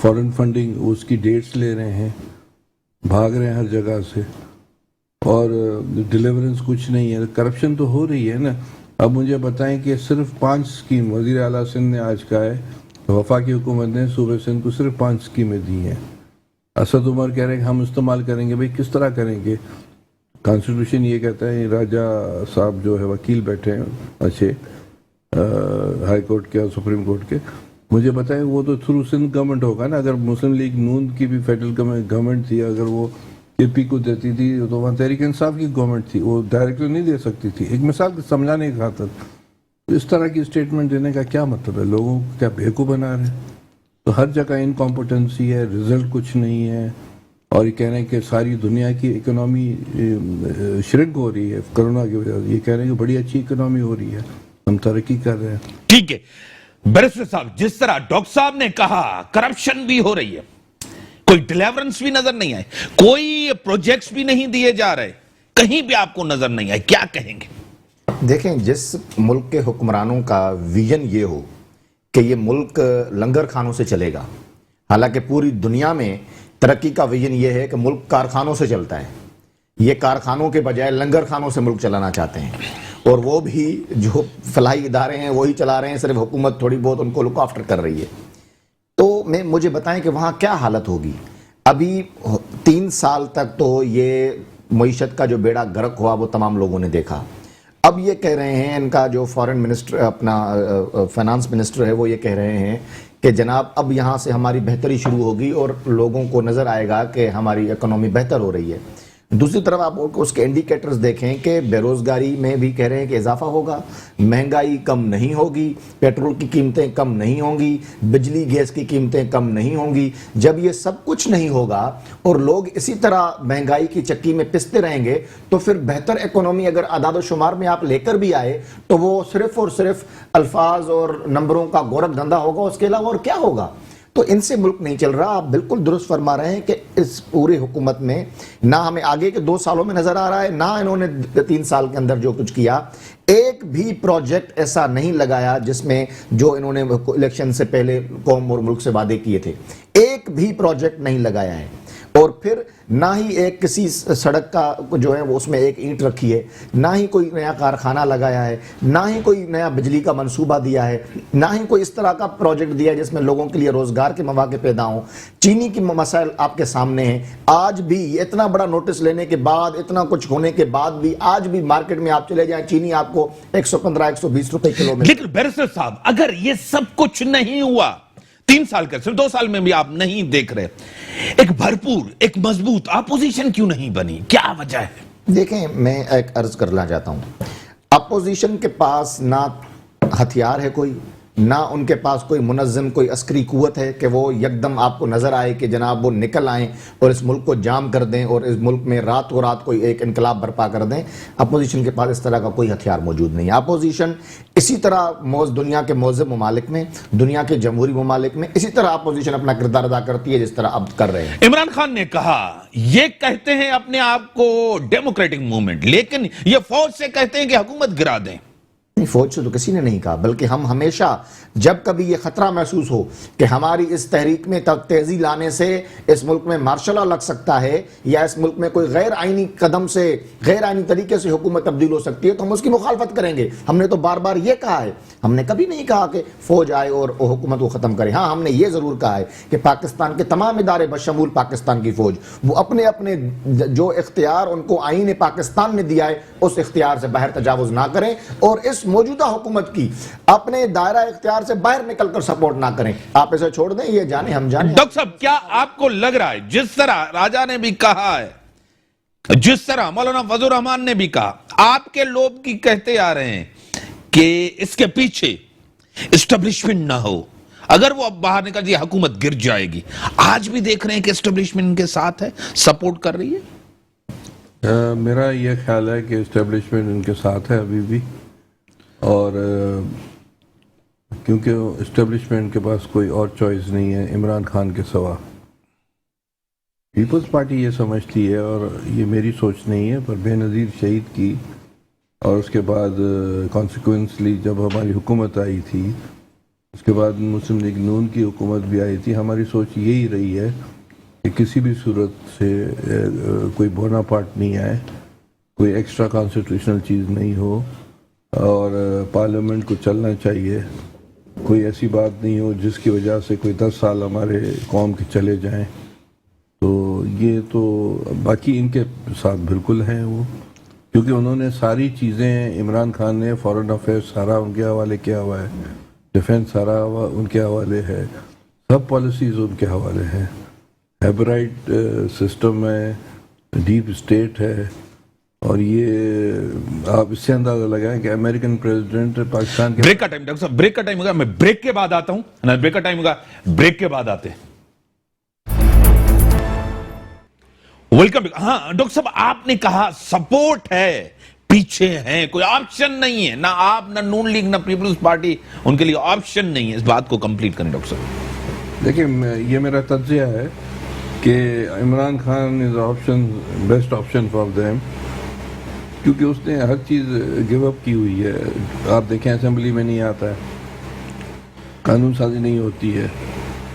Foreign funding اس کی dates لے رہے ہیں, بھاگ رہے ہیں ہر جگہ سے, اور ڈیلیورنس کچھ نہیں ہے. کرپشن تو ہو رہی ہے نا. اب مجھے بتائیں کہ صرف 5 اسکیم وزیر اعلیٰ سندھ نے آج کہا ہے, وفاقی حکومت نے صوبے سندھ کو صرف 5 اسکیمیں دی ہیں. اسد عمر کہہ رہے ہیں کہ ہم استعمال کریں گے. بھئی کس طرح کریں گے؟ کانسٹیٹیوشن یہ کہتا ہے, راجہ صاحب جو ہے وکیل بیٹھے ہیں اچھے ہائی کورٹ کے اور سپریم کورٹ کے, مجھے بتائیں وہ تو تھرو سندھ گورنمنٹ ہوگا نا. اگر مسلم لیگ نون کی بھی فیڈرل گورنمنٹ تھی, اگر وہ اے پی کو دیتی تھی تو وہاں تحریک انصاف کی گورنمنٹ تھی, وہ ڈائریکٹر نہیں دے سکتی تھی. ایک مثال سمجھانے کی خاطر. اس طرح کی اسٹیٹمنٹ دینے کا کیا مطلب ہے؟ لوگوں کو کیا بیوقوف بنا رہے ہیں؟ تو ہر جگہ انکمپٹنسی ہے, رزلٹ کچھ نہیں ہے, اور یہ کہہ رہے ہیں کہ ساری دنیا کی اکنامی شرنک ہو رہی ہے کرونا کی وجہ سے. یہ کہہ رہے ہیں کہ بڑی اچھی اکنامی ہو رہی ہے, ہم ترقی کر رہے ہیں. ٹھیک ہے بیرسٹر صاحب, جس طرح ڈاکٹر صاحب نے کہا کرپشن بھی ہو رہی ہے, کوئی ڈیلیورنس بھی نظر نہیں آئے, کوئی پروجیکٹس بھی نہیں دیے جا رہے, کہیں بھی آپ کو نظر نہیں آئے, کیا کہیں گے؟ دیکھیں, جس ملک کے حکمرانوں کا ویژن یہ ہو کہ یہ ملک لنگر خانوں سے چلے گا, حالانکہ پوری دنیا میں ترقی کا ویژن یہ ہے کہ ملک کارخانوں سے چلتا ہے, یہ کارخانوں کے بجائے لنگر خانوں سے ملک چلانا چاہتے ہیں, اور وہ بھی جو فلاحی ادارے ہیں وہی چلا رہے ہیں, صرف حکومت تھوڑی بہت ان کو لک آفٹر کر رہی ہے. تو مجھے بتائیں کہ وہاں کیا حالت ہوگی. ابھی 3 سال تک تو یہ معیشت کا جو بیڑا غرق ہوا وہ تمام لوگوں نے دیکھا. اب یہ کہہ رہے ہیں, ان کا جو فارن منسٹر اپنا فائنانس منسٹر ہے وہ یہ کہہ رہے ہیں کہ جناب اب یہاں سے ہماری بہتری شروع ہوگی اور لوگوں کو نظر آئے گا کہ ہماری اکنامی بہتر ہو رہی ہے. دوسری طرف آپ اس کے انڈیکیٹرز دیکھیں کہ بے روزگاری میں بھی کہہ رہے ہیں کہ اضافہ ہوگا, مہنگائی کم نہیں ہوگی, پیٹرول کی قیمتیں کم نہیں ہوں گی, بجلی گیس کی قیمتیں کم نہیں ہوں گی. جب یہ سب کچھ نہیں ہوگا اور لوگ اسی طرح مہنگائی کی چکی میں پستے رہیں گے تو پھر بہتر اکنامی اگر اعداد و شمار میں آپ لے کر بھی آئے تو وہ صرف اور صرف الفاظ اور نمبروں کا گورکھ دھندا ہوگا, اس کے علاوہ اور کیا ہوگا. تو ان سے ملک نہیں چل رہا. آپ بالکل درست فرما رہے ہیں کہ اس پوری حکومت میں نہ ہمیں آگے کے 2 سالوں میں نظر آ رہا ہے, نہ انہوں نے 3 سال کے اندر جو کچھ کیا. ایک بھی پروجیکٹ ایسا نہیں لگایا جس میں جو انہوں نے الیکشن سے پہلے قوم اور ملک سے وعدے کیے تھے, ایک بھی پروجیکٹ نہیں لگایا ہے. اور پھر نہ ہی ایک کسی سڑک کا جو ہے وہ اس میں ایک اینٹ رکھی ہے, نہ ہی کوئی نیا کارخانہ لگایا ہے, نہ ہی کوئی نیا بجلی کا منصوبہ دیا ہے, نہ ہی کوئی اس طرح کا پروجیکٹ دیا ہے جس میں لوگوں کے لیے روزگار کے مواقع پیدا ہوں. چینی کی مسائل آپ کے سامنے ہیں. آج بھی اتنا بڑا نوٹس لینے کے بعد, اتنا کچھ ہونے کے بعد بھی آج بھی مارکیٹ میں آپ چلے جائیں, چینی آپ کو 115-120 روپے کلو میں. لیکن بیرسٹر صاحب, اگر یہ سب کچھ نہیں ہوا 3 سال کا, صرف 2 سال میں بھی آپ نہیں دیکھ رہے, ایک بھرپور ایک مضبوط اپوزیشن کیوں نہیں بنی؟ کیا وجہ ہے؟ دیکھیں, میں ایک عرض کرنا چاہتا ہوں, اپوزیشن کے پاس نہ ہتھیار ہے کوئی, نہ ان کے پاس کوئی منظم کوئی عسکری قوت ہے کہ وہ یکدم آپ کو نظر آئے کہ جناب وہ نکل آئیں اور اس ملک کو جام کر دیں اور اس ملک میں رات و رات کوئی ایک انقلاب برپا کر دیں. اپوزیشن کے پاس اس طرح کا کوئی ہتھیار موجود نہیں ہے. اپوزیشن اسی طرح دنیا کے مہذب ممالک میں, دنیا کے جمہوری ممالک میں اسی طرح اپوزیشن اپنا کردار ادا کرتی ہے جس طرح اب کر رہے ہیں. عمران خان نے کہا یہ کہتے ہیں اپنے آپ کو ڈیموکریٹک موومنٹ, لیکن یہ فوج سے کہتے ہیں کہ حکومت گرا دیں. فوج سے تو کسی نے نہیں کہا, بلکہ ہم ہمیشہ جب کبھی یہ خطرہ محسوس ہو کہ ہماری اس تحریک میں تیزی لانے سے اس ملک میں مارشل لا لگ سکتا ہے یا اس ملک میں کوئی غیر آئینی قدم سے, غیر آئینی طریقے سے حکومت تبدیل ہو سکتی ہے, تو ہم اس کی مخالفت کریں گے. ہم نے تو بار بار یہ کہا ہے, ہم نے کبھی نہیں کہا کہ فوج آئے اور حکومت کو ختم کرے. ہاں, ہم نے یہ ضرور کہا ہے کہ پاکستان کے تمام ادارے بشمول پاکستان کی فوج وہ اپنے اپنے جو اختیار ان کو آئین پاکستان نے دیا ہے اس اختیار سے باہر تجاوز نہ کریں اور اس موجودہ حکومت کی اپنے دائرہ اختیار سے باہر نکل کر سپورٹ نہ کریں. آپ اسے چھوڑ دیں, یہ جانے ہم جانے. ڈاکٹر صاحب, کیا آپ کو لگ رہا ہے جس طرح راجہ نے بھی کہا ہے, جس طرح مولانا فضل الرحمان نے بھی کہا, آپ کے لوگ کی کہتے آ رہے ہیں کہ اس کے پیچھے اسٹیبلشمنٹ نہ ہو, اگر وہ اب باہر نکل جائے حکومت گر جائے گی. آج بھی دیکھ رہے ہیں کہ اسٹیبلشمنٹ ان کے ساتھ ہے, سپورٹ کر رہی ہے. میرا یہ خیال ہے کہ اسٹیبلشمنٹ ان کے ساتھ ہے ابھی بھی, اور کیونکہ اسٹیبلشمنٹ کے پاس کوئی اور چوائس نہیں ہے عمران خان کے سوا. پیپلز پارٹی یہ سمجھتی ہے, اور یہ میری سوچ نہیں ہے, پر بے نظیر شہید کی اور اس کے بعد کانسیکوینسلی جب ہماری حکومت آئی تھی اس کے بعد مسلم لیگ نون کی حکومت بھی آئی تھی. ہماری سوچ یہی رہی ہے کہ کسی بھی صورت سے کوئی بونا پارٹ نہیں آئے, کوئی ایکسٹرا کانسٹیٹیوشنل چیز نہیں ہو, اور پارلیمنٹ کو چلنا چاہیے. کوئی ایسی بات نہیں ہو جس کی وجہ سے کوئی 10 سال ہمارے قوم کے چلے جائیں. تو یہ تو باقی ان کے ساتھ بالکل ہیں وہ, کیونکہ انہوں نے ساری چیزیں, عمران خان نے فارن افیئرس سارا ان کے حوالے کیا ہوا ہے, ڈیفنس سارا ان کے حوالے ہے, سب پالیسیز ان کے حوالے ہیں. ہیبرائٹ سسٹم ہے, ڈیپ اسٹیٹ ہے, اور یہ آپ اس سے اندازہ لگائیں کہ امریکن پریزیڈنٹ پاکستان کے بریک کا ٹائم, ڈاکٹر صاحب بریک کا ٹائم ہوگا, میں بریک کے بعد آتا ہوں, بریک کا ٹائم ہوگا, بریک کے بعد آتے ہیں. ویلکم. ہاں ڈاکٹر صاحب, آپ نے کہا سپورٹ ہے, پیچھے ہیں, کوئی آپشن نہیں ہے, نہ آپ نہ نون لیگ نہ پیپلز پارٹی, ان کے لیے آپشن نہیں ہے. اس بات کو کمپلیٹ کریں ڈاکٹر صاحب. دیکھیں, یہ میرا تجزیہ ہے کہ Imran Khan is option, best option for them, کیونکہ اس نے ہر چیز گیو اپ کی ہوئی ہے. آپ دیکھیں اسمبلی میں نہیں آتا ہے, قانون سازی نہیں ہوتی ہے.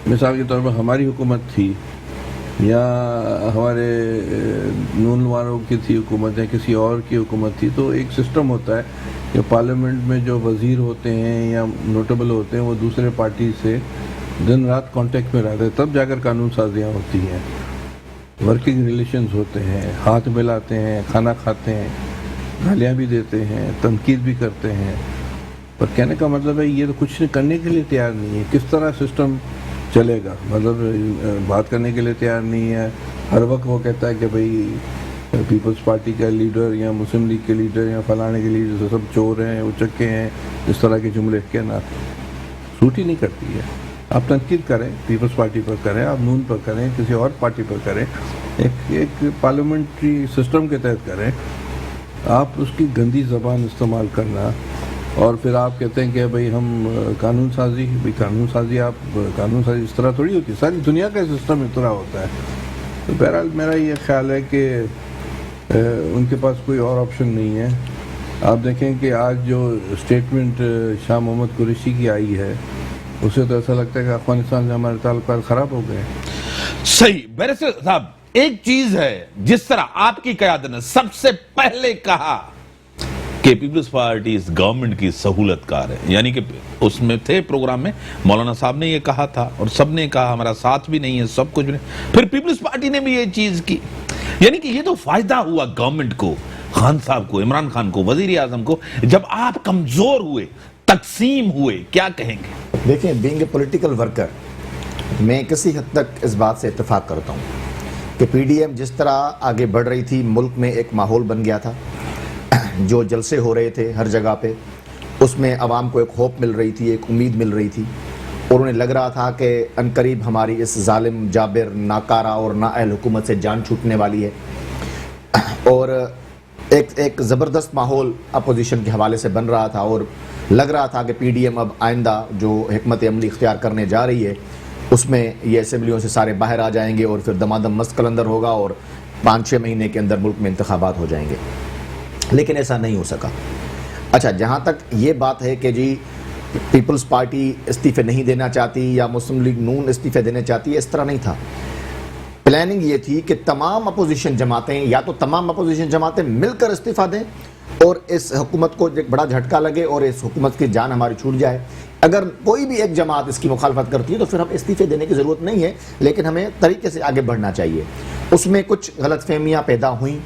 مثال کے طور پر ہماری حکومت تھی یا ہمارے نون والوں کی تھی حکومت یا کسی اور کی حکومت تھی, تو ایک سسٹم ہوتا ہے کہ پارلیمنٹ میں جو وزیر ہوتے ہیں یا نوٹیبل ہوتے ہیں وہ دوسرے پارٹی سے دن رات کانٹیکٹ میں رہتے ہیں, تب جا کر قانون سازیاں ہوتی ہیں. ورکنگ ریلیشنز ہوتے ہیں, ہاتھ ملاتے ہیں, کھانا کھاتے ہیں, گالیاں بھی دیتے ہیں, تنقید بھی کرتے ہیں. پر کہنے کا مطلب ہے یہ تو کچھ کرنے کے لیے تیار نہیں ہے. کس طرح سسٹم چلے گا, مطلب بات کرنے کے لیے تیار نہیں ہے. ہر وقت وہ کہتا ہے کہ بھئی پیپلز پارٹی کا لیڈر یا مسلم لیگ کے لیڈر یا فلانے کے لیڈر سب چور ہیں, اچکے ہیں, اس طرح کے جملے کہنا سوٹ ہی نہیں کرتی ہے. آپ تنقید کریں, پیپلز پارٹی پر کریں, آپ نون پر کریں, کسی اور پارٹی پر کریں, ایک پارلیمنٹری سسٹم کے تحت کریں. آپ اس کی گندی زبان استعمال کرنا اور پھر آپ کہتے ہیں کہ بھئی ہم قانون سازی اس طرح تھوڑی ہوتی ہے. ساری دنیا کا سسٹم اس طرح ہوتا ہے. تو بہرحال میرا یہ خیال ہے کہ ان کے پاس کوئی اور آپشن نہیں ہے. آپ دیکھیں کہ آج جو اسٹیٹمنٹ شاہ محمد قریشی کی آئی ہے, اس سے تو ایسا لگتا ہے کہ افغانستان سے ہمارے تعلقات خراب ہو گئے. صحیح. بیرسٹر صاحب, ایک چیز ہے, جس طرح آپ کی قیادت نے سب سے پہلے کہا کہ پیپلز پارٹی اس گورنمنٹ کی سہولت کار ہے, یعنی کہ اس میں تھے پروگرام میں مولانا صاحب نے یہ کہا تھا اور سب نے کہا ہمارا ساتھ بھی نہیں ہے, سب کچھ بھی نہیں. پھر پیپلز پارٹی نے بھی یہ چیز کی, یعنی کہ یہ تو فائدہ ہوا گورنمنٹ کو, خان صاحب کو, عمران خان کو, وزیر اعظم کو, جب آپ کمزور ہوئے, تقسیم ہوئے. کیا کہیں گے؟ دیکھیں, بینگ اے پولیٹیکل ورکر, میں کسی حد تک اس بات سے اتفاق کرتا ہوں کہ پی ڈی ایم جس طرح آگے بڑھ رہی تھی, ملک میں ایک ماحول بن گیا تھا, جو جلسے ہو رہے تھے ہر جگہ پہ, اس میں عوام کو ایک ہوپ مل رہی تھی, ایک امید مل رہی تھی, اور انہیں لگ رہا تھا کہ عنقریب ہماری اس ظالم, جابر, ناکارہ اور نااہل حکومت سے جان چھوٹنے والی ہے. اور ایک زبردست ماحول اپوزیشن کے حوالے سے بن رہا تھا, اور لگ رہا تھا کہ پی ڈی ایم اب آئندہ جو حکمت عملی اختیار کرنے جا رہی ہے اس میں یہ اسمبلیوں سے سارے باہر آ جائیں گے اور پھر دمادم مست قلندر ہوگا اور 5-6 مہینے کے اندر ملک میں انتخابات ہو جائیں گے. لیکن ایسا نہیں ہو سکا. اچھا, جہاں تک یہ بات ہے کہ جی پیپلز پارٹی استعفے نہیں دینا چاہتی یا مسلم لیگ نون استعفے دینا چاہتی ہے, اس طرح نہیں تھا. پلاننگ یہ تھی کہ تمام اپوزیشن جماعتیں, یا تو تمام اپوزیشن جماعتیں مل کر استعفیٰ دیں اور اس حکومت کو ایک بڑا جھٹکا لگے اور اس حکومت کی جان ہماری چھوٹ جائے. اگر کوئی بھی ایک جماعت اس کی مخالفت کرتی ہے تو پھر ہم استعفے دینے کی ضرورت نہیں ہے, لیکن ہمیں طریقے سے آگے بڑھنا چاہیے. اس میں کچھ غلط فہمیاں پیدا ہوئیں,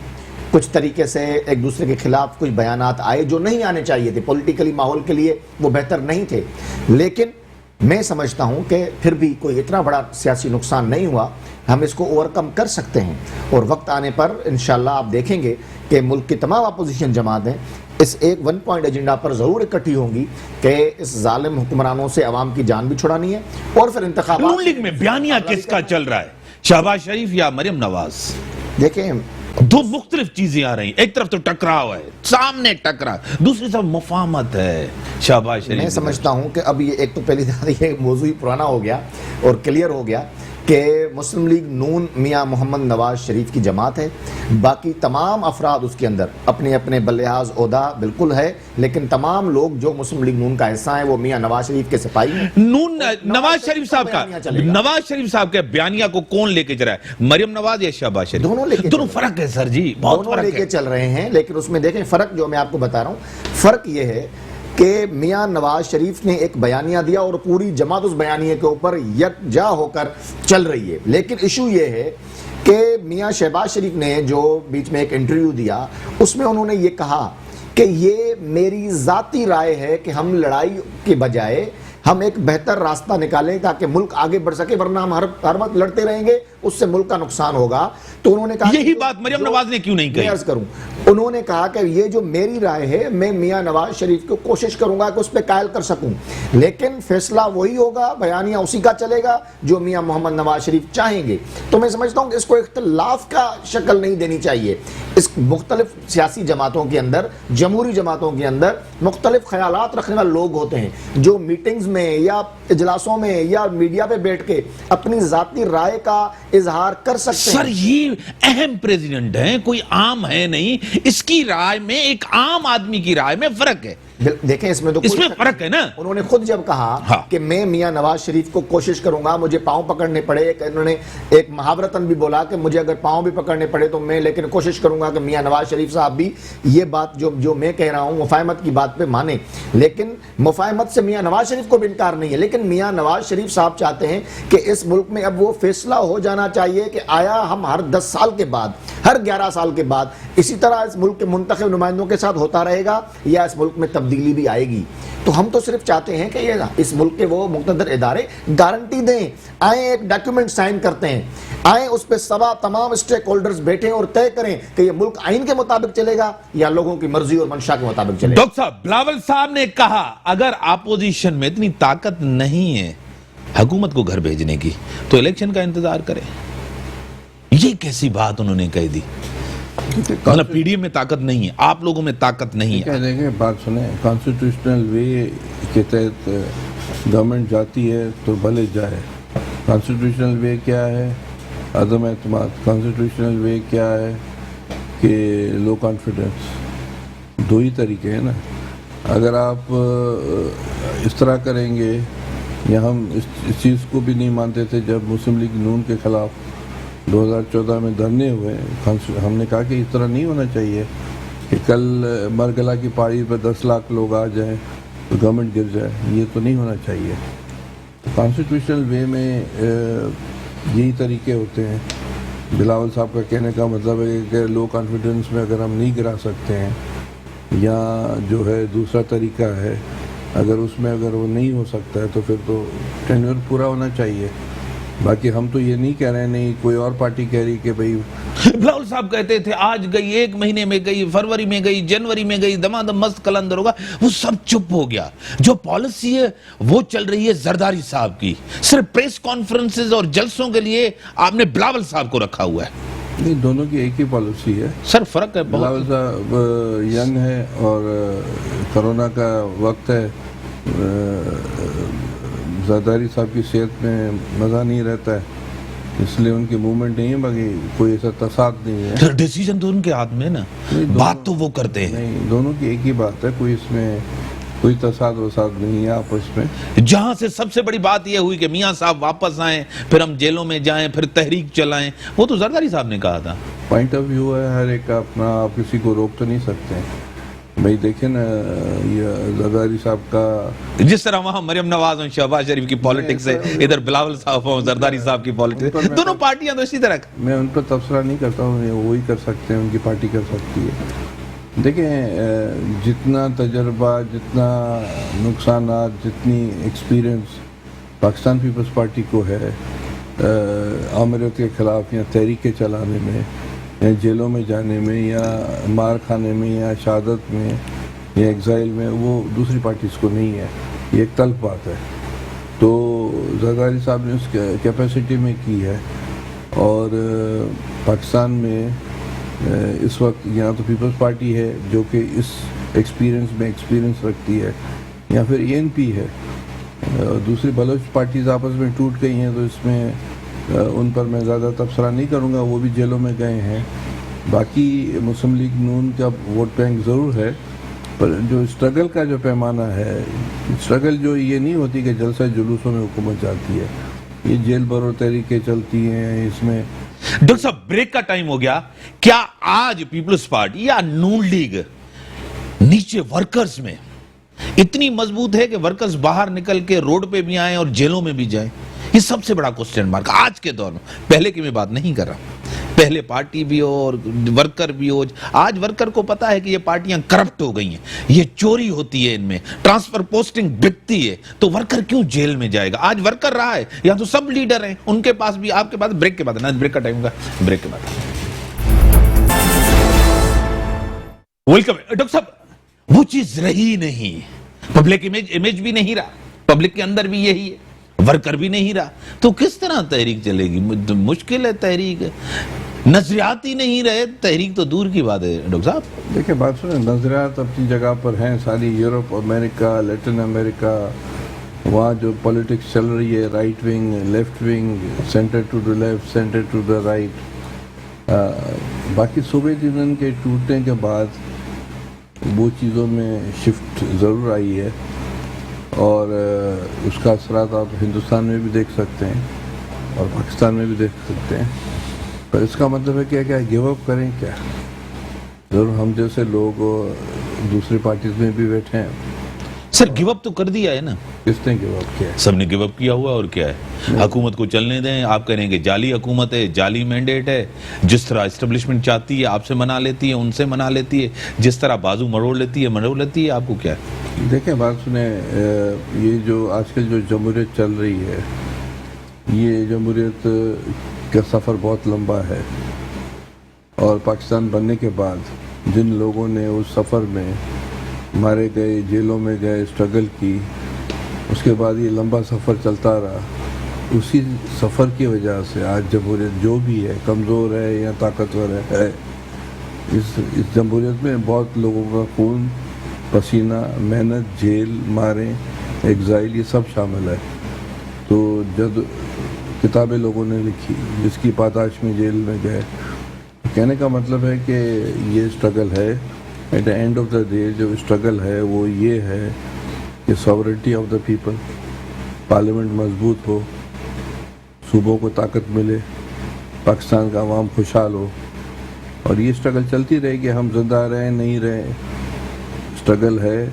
کچھ طریقے سے ایک دوسرے کے خلاف کچھ بیانات آئے جو نہیں آنے چاہیے تھے, پولیٹیکلی ماحول کے لیے وہ بہتر نہیں تھے. لیکن میں سمجھتا ہوں کہ پھر بھی کوئی اتنا بڑا سیاسی نقصان نہیں ہوا, ہم اس کو اوورکم کر سکتے ہیں. اور وقت آنے پر انشاءاللہ آپ دیکھیں گے کہ ملک کی تمام اپوزیشن جماعتیں اس ایک 1 پوائنٹ ایجنڈا پر ضرور اکٹھی ہوں گی کہ اس ظالم حکمرانوں سے عوام کی جان بھی چھڑانی ہے, اور پھر انتخابات. نون لیگ میں بیانیہ کس کا چل رہا ہے, شہباز شریف یا مریم نواز؟ دیکھیں, دو مختلف چیزیں آ رہی ہیں. ایک طرف تو ٹکراؤ ہے, سامنے ٹکرا, دوسری طرف مفاہمت ہے. شہباز شریف, میں سمجھتا ہوں کہ اب یہ ایک تو پہلی دفعہ یہ موضوع ہی پرانا ہو گیا اور کلیئر ہو گیا کہ مسلم لیگ نون میاں محمد نواز شریف کی جماعت ہے. باقی تمام افراد اس کے اندر اپنے اپنے بلحاظ عہدہ بالکل ہے، لیکن تمام لوگ جو مسلم لیگ نون کا حصہ ہیں وہ میاں نواز شریف کے سپاہی ہیں۔ نواز شریف صاحب کا بیانیہ کو کون لے کے چل رہا ہے، مریم نواز یا شہباز شریف؟ دونوں فرق ہے سر جی، بہت فرق ہے، لے کے چل رہے ہیں، لیکن اس میں دیکھیں فرق جو میں آپ کو بتا رہا ہوں، فرق یہ ہے کہ میاں نواز شریف نے ایک بیانیہ دیا اور پوری جماعت اس بیانیے کے اوپر یکجا ہو کر چل رہی ہے، لیکن ایشو یہ ہے کہ میاں شہباز شریف نے جو بیچ میں ایک انٹرویو دیا اس میں انہوں نے یہ کہا کہ یہ میری ذاتی رائے ہے کہ ہم لڑائی کے بجائے ہم ایک بہتر راستہ نکالیں تاکہ ملک آگے بڑھ سکے، ورنہ ہم ہر وقت لڑتے رہیں گے، اس سے ملک کا نقصان ہوگا۔ تو انہوں نے کہا یہی بات مریم نواز نے کیوں نہیں کہی؟ عرض کروں، انہوں نے کہا کہ یہ جو میری رائے ہے میں میاں نواز شریف کو کوشش کروں گا کہ اس پہ قائل کر سکوں، لیکن فیصلہ وہی ہوگا، بیانیہ اسی کا چلے گا جو میاں محمد نواز شریف چاہیں گے۔ تو میں سمجھتا ہوں کہ اس کو اختلاف کا شکل نہیں دینی چاہیے۔ اس مختلف سیاسی جماعتوں کے اندر، جمہوری جماعتوں کے اندر مختلف خیالات رکھنے والے لوگ ہوتے ہیں جو میٹنگز میں یا اجلاسوں میں یا میڈیا پہ بیٹھ کے اپنی ذاتی رائے کا اظہار کر سکتے ہیں۔ سر یہ اہم پریزیڈنٹ ہیں، کوئی عام ہے نہیں، اس کی رائے میں ایک عام آدمی کی رائے میں فرق ہے۔ دیکھیں اس میں تو اس میں فرق ہے نا۔ انہوں نے خود جب کہا کہ میں میاں نواز شریف کو کوشش کروں گا، مجھے پاؤں پکڑنے پڑے، انہوں نے ایک محاورتاً بھی بولا کہ مجھے اگر پاؤں بھی پکڑنے پڑے تو میں لیکن کوشش کروں گا کہ میاں نواز شریف صاحب بھی یہ بات جو میں کہہ رہا ہوں مفاہمت کی بات پہ مانیں، لیکن مفاہمت سے میاں نواز شریف کو بھی انکار نہیں ہے، لیکن میاں نواز شریف صاحب چاہتے ہیں کہ اس ملک میں اب وہ فیصلہ ہو جانا چاہیے کہ آیا ہم ہر 10 سال کے بعد، ہر 11 سال کے بعد اسی طرح اس ملک کے منتخب نمائندوں کے ساتھ ہوتا رہے گا یا اس ملک میں تبدیلی بھی آئے گی۔ تو ہم تو صرف چاہتے ہیں کہ یہ اس ملک کے وہ مقتدر ادارے گارنٹی دیں، آئیں ایک ڈاکیومنٹ سائن کرتے ہیں، آئیں اس پہ تمام سٹیک ہولڈرز بیٹھیں اور طے کریں کہ یہ ملک آئین کے مطابق چلے گا یا لوگوں کی مرضی اور منشا کے مطابق چلے گا۔ ڈاکٹر صاحب بلاول صاحب نے کہا اگر اپوزیشن میں اتنی طاقت نہیں ہے حکومت کو گھر بھیجنے کی تو الیکشن کا انتظار کرے، یہ کیسی بات انہوں نے کہہ دی؟ مطلب پی ڈی ایم میں طاقت نہیں ہے، آپ لوگوں میں طاقت نہیں ہے۔ دیکھیں بات سنیں، کانسٹیٹیوشنل وے کے تحت گورنمنٹ جاتی ہے تو بھلے جائے۔ کانسٹیٹیوشنل وے کیا ہے؟ عدم اعتماد۔ کانسٹیٹیوشنل وے کیا ہے کہ لو کانفیڈنس۔ دو ہی طریقے ہیں نا۔ اگر آپ اس طرح کریں گے، یا ہم اس چیز کو بھی نہیں مانتے تھے جب مسلم لیگ نون کے خلاف 2014 میں دھرنے ہوئے، ہم نے کہا کہ اس طرح نہیں ہونا چاہیے کہ کل مرگلہ کی پہاڑی پہ 10 لاکھ لوگ آ جائیں تو گورنمنٹ گر جائے، یہ تو نہیں ہونا چاہیے۔ کانسٹیٹیوشنل وے میں یہی طریقے ہوتے ہیں۔ بلاول صاحب کا کہنے کا مطلب ہے کہ لو کانفیڈنس میں اگر ہم نہیں گرا سکتے ہیں، یا جو ہے دوسرا طریقہ ہے اگر اس میں اگر وہ نہیں ہو سکتا ہے تو پھر تو ٹینیور پورا ہونا چاہیے۔ باقی ہم تو یہ نہیں کہہ رہے ہیں، نہیں کوئی اور پارٹی کہہ رہی کہ بھئی بلاول صاحب کہتے تھے آج گئی، 1 مہینے میں گئی، فروری میں گئی، جنوری میں گئی، دمادم مست کلندر ہوگا، وہ سب چپ ہو گیا۔ جو پالیسی ہے وہ چل رہی ہے زرداری صاحب کی، صرف پریس کانفرنسز اور جلسوں کے لیے آپ نے بلاول صاحب کو رکھا ہوا ہے۔ نہیں، دونوں کی ایک ہی پالیسی ہے۔ سر فرق ہے بلاول صاحب ینگ ہے اور کرونا کا وقت ہے، زرداری صاحب کی صحت میں مزہ نہیں رہتا ہے، اس لیے ان کی موومنٹ نہیں ہے، باقی کوئی ایسا تصاد نہیں ہے۔ ڈیسیجن تو ان کے ہاتھ میں نا، بات تو وہ کرتے ہیں۔ نہیں، دونوں کی ایک ہی بات ہے، کوئی اس میں کوئی تصاد وساد نہیں ہے آپس میں۔ جہاں سے سب سے بڑی بات یہ ہوئی کہ میاں صاحب واپس آئیں، پھر ہم جیلوں میں جائیں، پھر تحریک چلائیں، وہ تو زرداری صاحب نے کہا تھا۔ پوائنٹ آف ویو ہے ہر ایک کا اپنا، آپ کسی کو روک تو نہیں سکتے۔ بھائی دیکھیں نا، یہ زرداری صاحب کا جس طرح وہاں مریم نواز اور شہباز شریف کی پالیٹکس ہے، ادھر بلاول صاحب اور زرداری صاحب کی پالیٹکس، دونوں پارٹیاں تو اسی طرح۔ میں ان پر تبصرہ نہیں کرتا ہوں، وہی کر سکتے ہیں، ان کی پارٹی کر سکتی ہے۔ دیکھیں جتنا تجربہ، جتنا نقصانات، جتنی ایکسپیرینس پاکستان پیپلز پارٹی کو ہے آمریت کے خلاف یا تحریکیں چلانے میں یا جیلوں میں جانے میں یا مار کھانے میں یا شہادت میں یا ایگزائل میں، وہ دوسری پارٹیز کو نہیں ہے، یہ ایک تلخ بات ہے۔ تو زرداری صاحب نے اس کیپیسٹی میں کی ہے، اور پاکستان میں اس وقت یا تو پیپلز پارٹی ہے جو کہ اس ایکسپیرینس رکھتی ہے، یا پھر اے این پی ہے۔ دوسری بلوچ پارٹیز آپس میں ٹوٹ گئی ہیں، تو اس میں ان پر میں زیادہ تبصرہ نہیں کروں گا، وہ بھی جیلوں میں گئے ہیں، باقی مسلم لیگ نون کا ووٹ بینک ضرور ہے، پر جو اسٹرگل کا جو پیمانہ ہے، اسٹرگل جو یہ نہیں ہوتی کہ جلسہ جلوسوں میں حکومت چلتی ہے، یہ جیل برو تحریکیں چلتی ہیں، اس میں ڈاکٹر صاحب بریک کا ٹائم ہو گیا. کیا آج پیپلز پارٹی یا نون لیگ نیچے ورکرز میں اتنی مضبوط ہے کہ ورکرز باہر نکل کے روڈ پہ بھی آئیں اور جیلوں میں بھی جائیں؟ یہ سب سے بڑا کوسچن مارک آج کے دور میں. پہلے کی میں بات نہیں کر رہا، پہلے پارٹی بھی ہو اور ورکر بھی ہو. آج ورکر کو پتا ہے کہ یہ پارٹیاں کرپٹ ہو گئی ہیں، یہ چوری ہوتی ہے، ان میں ٹرانسفر پوسٹنگ بکتی ہے، تو ورکر کیوں جیل میں جائے گا؟ آج ورکر رہا ہے یا تو سب لیڈر ہیں، ان کے پاس بھی. آپ کے پاس بریک کے بعد نا، بریک کا ٹائم ہوگا، بریک کے بعد. ویلکم. ڈاکٹر صاحب وہ چیز رہی نہیں، پبلک امیج بھی نہیں رہا، پبلک کے اندر بھی یہی ہے، ورکر بھی نہیں رہا، تو کس طرح تحریک چلے گی؟ مشکل ہے تحریک، نظریاتی نہیں رہے تحریک تو دور کی بات ہے. ڈاکٹر صاحب دیکھیں بات سنیں، نظریات اپنی جگہ پر ہیں ساری، یورپ، امریکہ، لیٹن امریکہ، وہاں جو پولیٹکس چل رہی ہے، right wing, left wing, centre to the left, centre to the right. باقی سوویت یونین کے ٹوٹنے کے بعد وہ چیزوں میں شفٹ ضرور آئی ہے، اور اس کا اثرات آپ ہندوستان میں بھی دیکھ سکتے ہیں اور پاکستان میں بھی دیکھ سکتے ہیں. پر اس کا مطلب ہے کیا گیو اپ کریں کیا؟ ضرور ہم جیسے لوگ دوسری پارٹیز میں بھی بیٹھے ہیں. سر گیو اپ تو کر دیا ہے نا، کس نے گیو اپ کیا ہے؟ سب نے گیو اپ کیا ہوا، اور کیا ہے؟ حکومت کو چلنے دیں. آپ کہیں گے جعلی حکومت ہے، جعلی مینڈیٹ ہے، جس طرح اسٹیبلشمنٹ چاہتی ہے آپ سے منا لیتی ہے، ان سے منا لیتی ہے، جس طرح بازو مروڑ لیتی ہے. آپ کو کیا ہے؟ دیکھیں بات سنیں، یہ جو آج کل جو جمہوریت چل رہی ہے، یہ جمہوریت کا سفر بہت لمبا ہے، اور پاکستان بننے کے بعد جن لوگوں نے اس سفر میں مارے گئے، جیلوں میں گئے، اسٹرگل کی، اس کے بعد یہ لمبا سفر چلتا رہا. اسی سفر کی وجہ سے آج جمہوریت جو بھی ہے، کمزور ہے یا طاقتور ہے. اس جمہوریت میں بہت لوگوں کا خون، پسینہ، محنت، جیل، مارے، ایگزائل، یہ سب شامل ہے. تو جب کتابیں لوگوں نے لکھی جس کی پاداش میں جیل میں گئے، کہنے کا مطلب ہے کہ یہ اسٹرگل ہے. At the end of the day جو اسٹرگل ہے وہ یہ ہے کہ sovereignty of the people, parliament مضبوط ہو، صوبوں کو طاقت ملے، پاکستان کا عوام خوشحال ہو. اور یہ اسٹرگل چلتی رہے گی، ہم زندہ رہیں نہیں رہیں، اسٹرگل ہے.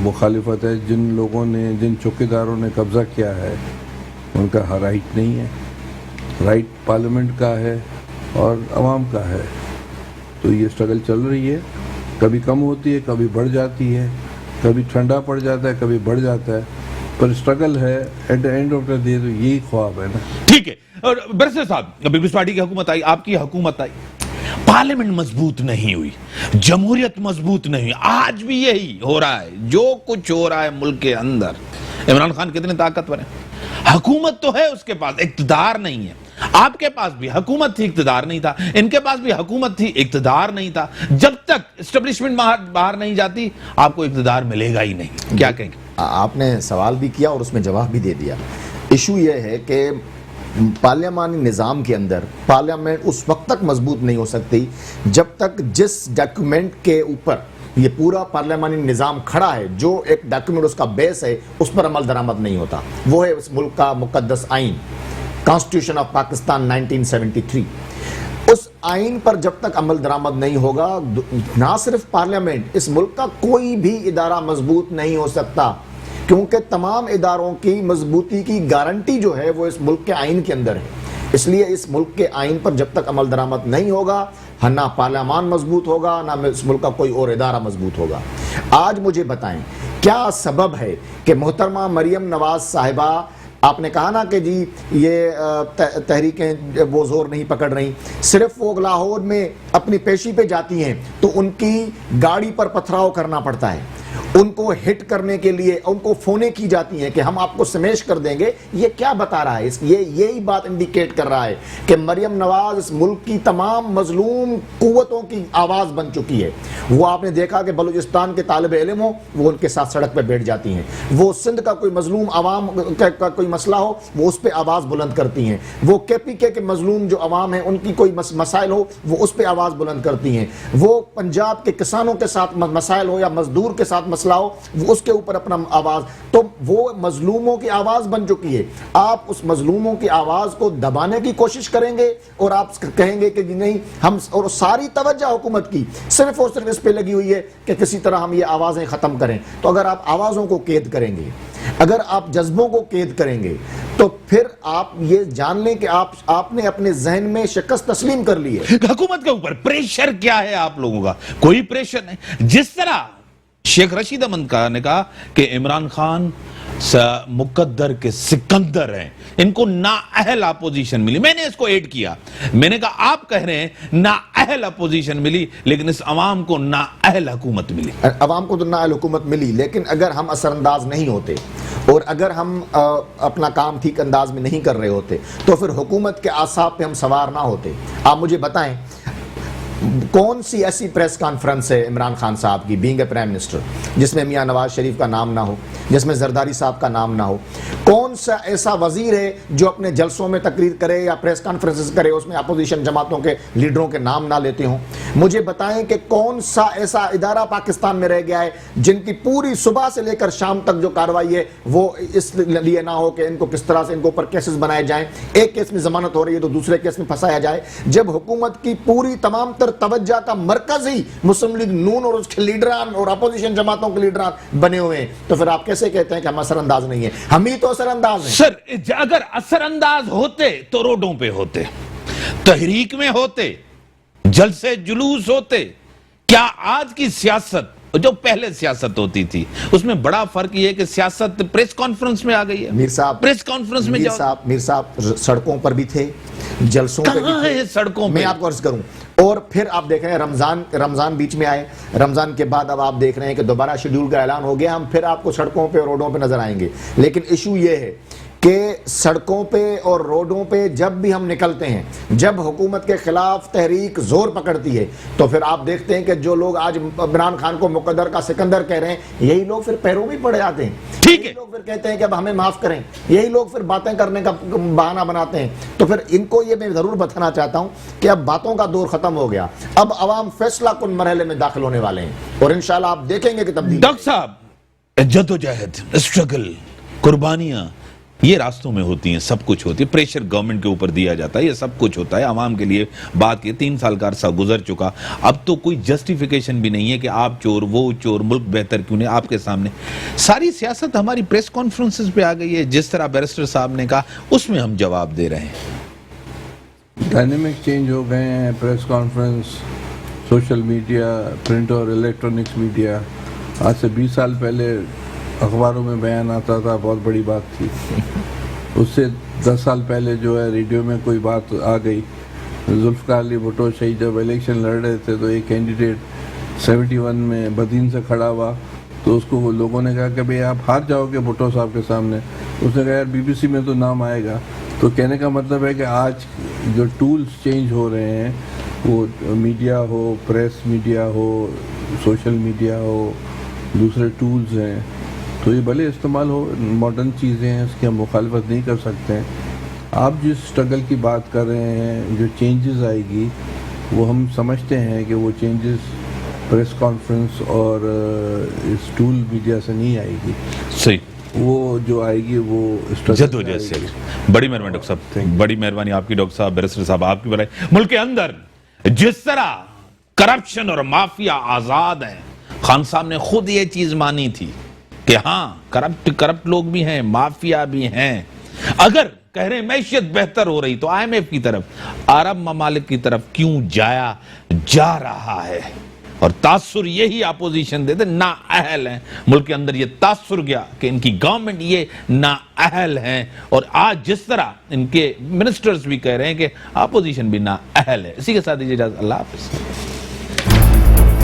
مخالفت ہے، جن لوگوں نے، جن چوکیداروں نے قبضہ کیا ہے ان کا رائٹ نہیں ہے. رائٹ پارلیمنٹ کا ہے اور عوام کا ہے. تو یہ اسٹرگل چل رہی ہے، کبھی کم ہوتی ہے، کبھی بڑھ جاتی ہے، کبھی ٹھنڈا پڑ جاتا ہے، کبھی بڑھ جاتا ہے، پر اسٹرگل ہے. At the end of the day تو یہی خواب ہے نا. ٹھیک ہے. اور برسر صاحب، پیپلز پارٹی کی حکومت آئی، آپ کی حکومت آئی، پارلیمنٹ مضبوط نہیں ہوئی، جمہوریت مضبوط نہیں ہوئی. آج بھی یہی ہو رہا ہے، جو کچھ ہو رہا ہے ملک کے اندر. عمران خان کتنے طاقتور ہیں، حکومت تو ہے اس کے پاس، اقتدار نہیں ہے. آپ کے پاس بھی حکومت تھی، اقتدار نہیں تھا. ان کے پاس بھی حکومت تھی، اقتدار نہیں تھا. جب تک اسٹیبلشمنٹ باہر نہیں جاتی آپ کو اقتدار ملے گا ہی نہیں. کیا کہیں گے؟ آپ نے سوال بھی کیا اور اس میں جواب بھی دے دیا. ایشو یہ ہے کہ پارلیمانی نظام کے اندر پارلیمنٹ اس وقت تک مضبوط نہیں ہو سکتی جب تک جس ڈاکیومنٹ کے اوپر یہ پورا پارلیمانی نظام کھڑا ہے، جو ایک ڈاکیومنٹ اس کا بیس ہے، اس پر عمل درآمد نہیں ہوتا. وہ ہے اس ملک کا مقدس آئین، کانسٹیٹیوشن آف پاکستان 1973. اس آئین پر جب تک عمل درآمد نہیں ہوگا، نہ صرف پارلیمنٹ، اس ملک کا کوئی بھی ادارہ مضبوط نہیں ہو سکتا. کیونکہ تمام اداروں کی مضبوطی کی گارنٹی جو ہے وہ اس ملک کے آئین کے اندر ہے. اس لیے اس ملک کے آئین پر جب تک عمل درآمد نہیں ہوگا، نہ پارلیمان مضبوط ہوگا، نہ اس ملک کا کوئی اور ادارہ مضبوط ہوگا. آج مجھے بتائیں کیا سبب ہے کہ محترمہ مریم نواز صاحبہ، آپ نے کہا نا کہ جی یہ تحریکیں وہ زور نہیں پکڑ رہی، صرف وہ لاہور میں اپنی پیشی پہ جاتی ہیں تو ان کی گاڑی پر پتھراؤ کرنا پڑتا ہے، ان کو ہٹ کرنے کے لیے ان کو فونیں کی جاتی ہیں کہ ہم آپ کو سمیش کر دیں گے. یہ کیا بتا رہا ہے؟ یہی بات انڈیکیٹ کر رہا ہے کہ مریم نواز اس ملک کی تمام مظلوم قوتوں کی آواز بن چکی ہے. وہ آپ نے دیکھا کہ بلوچستان کے طالب علم ہو وہ ان کے ساتھ سڑک پہ بیٹھ جاتی ہیں, وہ سندھ کا کوئی مظلوم عوام کا کوئی مسئلہ ہو وہ اس پہ آواز بلند کرتی ہیں, وہ KPK کے مظلوم جو عوام ہیں ان کی کوئی مسائل ہو وہ اس پہ آواز بلند کرتی ہیں, وہ پنجاب کے کسانوں کے ساتھ مسائل ہو یا مزدور کے ساتھ مسئلہ ہو وہ اس کے اوپر اپنا آواز. تو وہ مظلوموں کی آواز بن چکی ہے. آپ اس مظلوموں کی آواز کو دبانے کی کوشش کریں گے اور آپ کہیں گے کہ نہیں ہم, اور ساری توجہ حکومت کی صرف اور صرف اس پہ لگی ہوئی ہے کہ کسی طرح ہم یہ آوازیں ختم کریں. تو اگر آپ آوازوں کو قید کریں گے, اگر آپ جذبوں کو قید کریں گے تو پھر آپ یہ جان لیں کہ آپ نے اپنے ذہن میں شکست تسلیم کر لی ہے. حکومت کے اوپر پریشر کیا ہے آپ لوگوں کا؟ کوئی پریشر نہیں. جس طرح شیخ رشید احمد نے کہا کہ عمران خان مقدر کے سکندر ہیں, ان کو نااہل اپوزیشن ملی. میں نے اس کو ایڈ کیا, میں نے کہا آپ کہہ رہے ہیں نااہل اپوزیشن ملی لیکن اس عوام کو نااہل حکومت ملی. عوام کو تو نااہل حکومت ملی, لیکن اگر ہم اثر انداز نہیں ہوتے اور اگر ہم اپنا کام ٹھیک انداز میں نہیں کر رہے ہوتے تو پھر حکومت کے اعصاب پہ ہم سوار نہ ہوتے. آپ مجھے بتائیں کون سی ایسی پریس کانفرنس ہے عمران خان صاحب کی بینگ اے پرائم منسٹر جس میں میاں نواز شریف کا نام نہ ہو, جس میں زرداری صاحب کا نام نہ ہو؟ کون سا ایسا وزیر ہے جو اپنے جلسوں میں تقریر کرے یا پریس کانفرنسز کرے اس میں اپوزیشن جماعتوں کے لیڈروں کے نام نہ لیتے ہوں؟ مجھے بتائیں کہ کون سا ایسا ادارہ پاکستان میں رہ گیا ہے جن کی پوری صبح سے لے کر شام تک جو کارروائی ہے وہ اس لیے نہ ہو کہ ان کو کس طرح سے ان کو اوپر کیسز بنائے جائیں, ایک کیس میں ضمانت ہو رہی ہے تو دوسرے کیس میں پھنسایا جائے. جب حکومت کی پوری تمام تر توجہ کا مرکز ہی مسلم لیگ نون اور اس کے لیڈران اور اپوزیشن جماعتوں کے لیڈران بنے ہوئے ہیں تو پھر آپ کیسے کہتے ہیں کہ ہم اثر انداز نہیں ہیں؟ ہم ہی تو اثر انداز ہیں. سر اگر اثر انداز ہوتے تو روڈوں پہ ہوتے, تحریک میں ہوتے, جلسے جلوس ہوتے. کیا آج کی سیاست جو پہلے سیاست ہوتی تھی اس میں بڑا فرق یہ ہے کہ سیاست پریس کانفرنس میں آ گئی ہے. میر صاحب پریس کانفرنس میں میر صاحب سڑکوں پر بھی تھے, جلسوں پہ بھی تھے, سڑکوں پہ. میں آپ کو عرض کروں, اور پھر آپ دیکھ رہے ہیں رمضان بیچ میں آئے, رمضان کے بعد اب آپ دیکھ رہے ہیں کہ دوبارہ شیڈول کا اعلان ہو گیا, ہم پھر آپ کو سڑکوں پہ اور روڈوں پہ نظر آئیں گے. لیکن ایشو یہ ہے کہ سڑکوں پہ اور روڈوں پہ جب بھی ہم نکلتے ہیں, جب حکومت کے خلاف تحریک زور پکڑتی ہے تو پھر آپ دیکھتے ہیں کہ جو لوگ آج عمران خان کو مقدر کا سکندر کہہ رہے ہیں یہی لوگ پھر پیروں میں پڑے جاتے ہیں. ٹھیک ہے, لوگ پھر کہتے ہیں کہ اب ہمیں معاف کریں, یہی لوگ پھر باتیں کرنے کا بہانہ بناتے ہیں. تو پھر ان کو یہ میں ضرور بتانا چاہتا ہوں کہ اب باتوں کا دور ختم ہو گیا, اب عوام فیصلہ کن مرحلے میں داخل ہونے والے ہیں اور انشاءاللہ آپ دیکھیں گے کہ تبدیلی. ڈاکٹر صاحب جدوجہد, اسٹرگل, قربانیاں یہ راستوں میں ہوتی ہیں, سب کچھ ہوتی ہے, پریشر گورنمنٹ کے اوپر دیا جاتا ہے, یہ سب کچھ ہوتا ہے. عوام کے لیے بات یہ 3 سال کا عرصہ گزر چکا, اب تو کوئی جسٹیفیکیشن بھی نہیں ہے کہ آپ چور وہ چور, ملک بہتر کیوں نہیں. آپ کے سامنے ساری سیاست ہماری پریس کانفرنسز پہ آ گئی ہے, جس طرح بیرسٹر صاحب نے کہا اس میں ہم جواب دے رہے ہیں. ڈائنامک چینج ہو گئے ہیں, press conference, social media, print اور الیکٹرانکس میڈیا. آج سے 20 سال پہلے اخباروں میں بیان آتا تھا, بہت بڑی بات تھی. اس سے 10 سال پہلے جو ہے ریڈیو میں کوئی بات آ گئی. ذوالفقار علی بھٹو شہید جب الیکشن لڑ رہے تھے تو ایک کینڈیڈیٹ 71 میں بدین سے کھڑا ہوا تو اس کو لوگوں نے کہا کہ بھئی آپ ہار جاؤ گے بھٹو صاحب کے سامنے. اس نے کہا یار BBC میں تو نام آئے گا. تو کہنے کا مطلب ہے کہ آج جو ٹولز چینج ہو رہے ہیں, وہ میڈیا ہو, پریس میڈیا ہو, سوشل میڈیا ہو, دوسرے ٹولز ہیں, تو یہ بھلے استعمال ہو, ماڈرن چیزیں ہیں, اس کی ہم مخالفت نہیں کر سکتے ہیں. آپ جس اسٹرگل کی بات کر رہے ہیں, جو چینجز آئے گی وہ ہم سمجھتے ہیں کہ وہ چینجز پریس کانفرنس اور اس ٹول میڈیا سے نہیں آئے گی. صحیح, وہ جو آئے گی وہ جدوجہد سے. بڑی مہربانی ڈاکٹر صاحب, بڑی مہربانی آپ کی ڈاکٹر صاحب, بیرسٹر صاحب, آپ کی بڑائی. ملک کے اندر جس طرح کرپشن اور مافیا آزاد ہیں, خان صاحب نے خود یہ چیز مانی تھی کہ ہاں کرپٹ لوگ بھی ہیں, مافیا بھی ہیں. اگر کہہ رہے ہیں معیشت بہتر ہو رہی تو IMF کی طرف, عرب ممالک کی طرف کیوں جا رہا ہے؟ اور تاثر یہی اپوزیشن دیتے, نااہل ہیں. ملک کے اندر یہ تاثر گیا کہ ان کی گورنمنٹ یہ نااہل ہیں, اور آج جس طرح ان کے منسٹرز بھی کہہ رہے ہیں کہ اپوزیشن بھی نااہل ہے. اسی کے ساتھ دیجیے اجازت, اللہ حافظ.